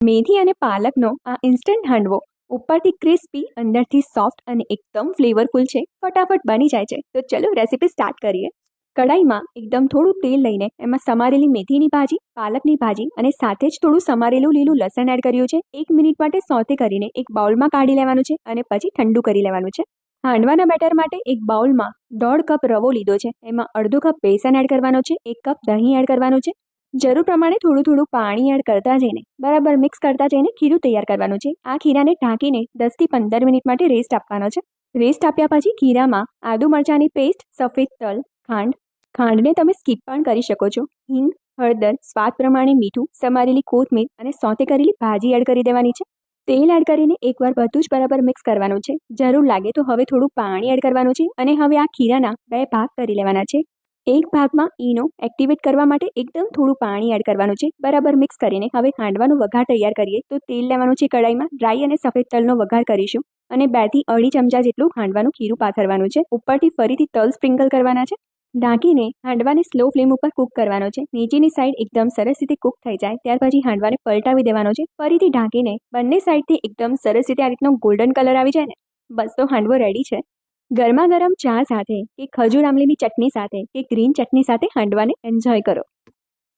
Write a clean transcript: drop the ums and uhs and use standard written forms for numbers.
મેથી અને પાલકનો આ ઇન્સ્ટન્ટ હાંડવો ઉપરથી ક્રિસ્પી, અંદરથી સોફ્ટ અને એકદમ ફ્લેવરફુલ છે. ફટાફટ બની જાય છે. તો ચલો રેસીપી સ્ટાર્ટ કરીએ. કડાઈમાં એકદમ થોડું તેલ લઈને એમાં સમારેલી મેથીની ભાજી, પાલકની ભાજી અને સાથે જ થોડું સમારેલું લીલું લસણ એડ કર્યું છે. 1 મિનિટ માટે સોતે કરીને એક બાઉલમાં કાઢી લેવાનું છે અને પછી ઠંડુ કરી લેવાનું છે. હાંડવાના બેટર માટે એક બાઉલમાં 1.5 કપ રવો લીધો છે. એમાં અડધો કપ બેસન એડ કરવાનો છે, 1 કપ દહીં એડ કરવાનું છે. જરૂર પ્રમાણે થોડું થોડું પાણી એડ કરતા જઈને બરાબર મિક્સ કરતા જઈને ખીરું તૈયાર કરવાનું છે. આ ખીરાને ઢાંકીને 10 થી 15 મિનિટ માટે રેસ્ટ આપવાનો છે. રેસ્ટ આપ્યા પછી ખીરામાં આદુ મરચાંની પેસ્ટ, સફેદ તલ, ખાંડને તમે સ્કીપ પણ કરી શકો છો. હિંગ, હળદર, સ્વાદ પ્રમાણે મીઠું, સમારેલી કોથમીર અને સોતે કરેલી ભાજી એડ કરી દેવાની છે. તેલ એડ કરીને એકવાર બધું જ બરાબર મિક્સ કરવાનું છે. જરૂર લાગે તો હવે થોડું પાણી એડ કરવાનું છે અને હવે આ ખીરાના 2 ભાગ કરી લેવાના છે. એક ભાગમાં ઈનો એક્ટિવેટ કરવા માટે એકદમ થોડું પાણી એડ કરવાનું છે. બરાબર મિક્સ કરીને હવે હાંડવાનો વઘાર તૈયાર કરીએ. તો તેલ લેવાનું છે કડાઈમાં, ડ્રાય અને સફેદ તલનો વઘાર કરીશું અને 2 થી અઢી ચમચા જેટલું હાંડવાનું ખીરું પાથરવાનું છે. ઉપરથી ફરીથી તલ સ્પ્રિંકલ કરવાના છે. ઢાંકીને હાંડવાને સ્લો ફ્લેમ ઉપર કૂક કરવાનો છે. નીચેની સાઈડ એકદમ સરસ રીતે કૂક થઈ જાય ત્યાર પછી હાંડવાને પલટાવી દેવાનો છે. ફરીથી ઢાંકીને બંને સાઈડથી એકદમ સરસ રીતે આ રીતનો ગોલ્ડન કલર આવી જાય ને બસ તો હાંડવો રેડી છે. ગરમા ગરમ ચા સાથે કે ખજૂર આમલીની ચટણી સાથે કે ગ્રીન ચટણી સાથે હાંડવાને એન્જોય કરો.